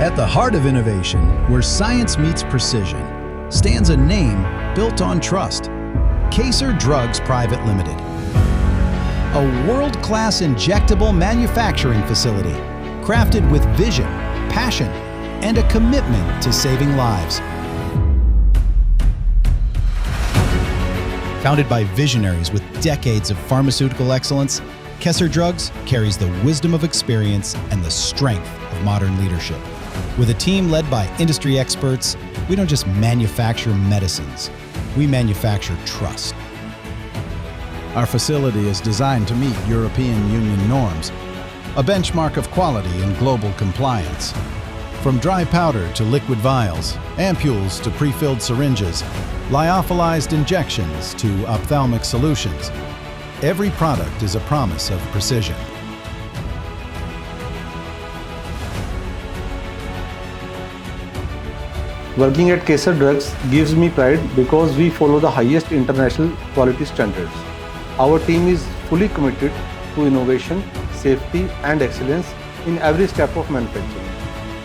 At the heart of innovation, where science meets precision, stands a name built on trust. Kesar Drugs Pvt. Limited. A world-class injectable manufacturing facility, crafted with vision, passion, and a commitment to saving lives. Founded by visionaries with decades of pharmaceutical excellence, Kesar Drugs carries the wisdom of experience and the strength of modern leadership. With a team led by industry experts, we don't just manufacture medicines, we manufacture trust. Our facility is designed to meet European Union norms, a benchmark of quality and global compliance. From dry powder to liquid vials, ampules to pre-filled syringes, lyophilized injections to ophthalmic solutions, every product is a promise of precision. Working at Kesar Drugs gives me pride because we follow the highest international quality standards. Our team is fully committed to innovation, safety and excellence in every step of manufacturing.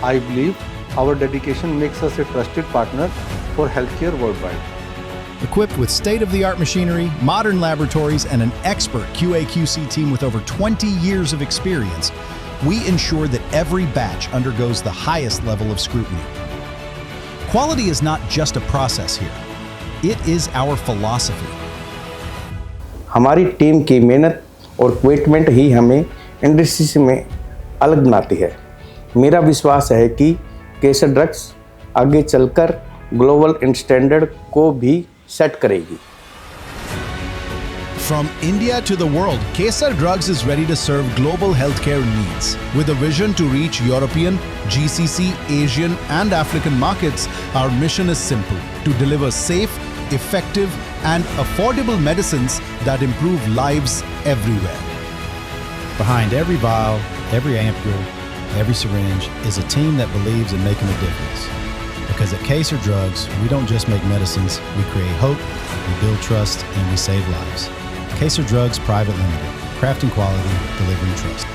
I believe our dedication makes us a trusted partner for healthcare worldwide. Equipped with state-of-the-art machinery, modern laboratories, and an expert QA/QC team with over 20 years of experience, we ensure that every batch undergoes the highest level of scrutiny. Quality is not just a process here. It is our philosophy. हमारी team की मेहनत और commitment ही हमें industry में अलग बनाती है। मेरा विश्वास है कि केसर ड्रग्स आगे चलकर ग्लोबल स्टैंडर्ड को भी सेट करेगी। From India to the world, Kesar Drugs is ready to serve global healthcare needs. With a vision to reach European, GCC, Asian, and African markets, our mission is simple: to deliver safe, effective, and affordable medicines that improve lives everywhere. Behind every vial, every ampule, every syringe is a team that believes in making a difference. Because at Kesar Drugs, we don't just make medicines, we create hope, we build trust, and we save lives. Kesar Drugs Pvt. Limited, crafting quality, delivering trust.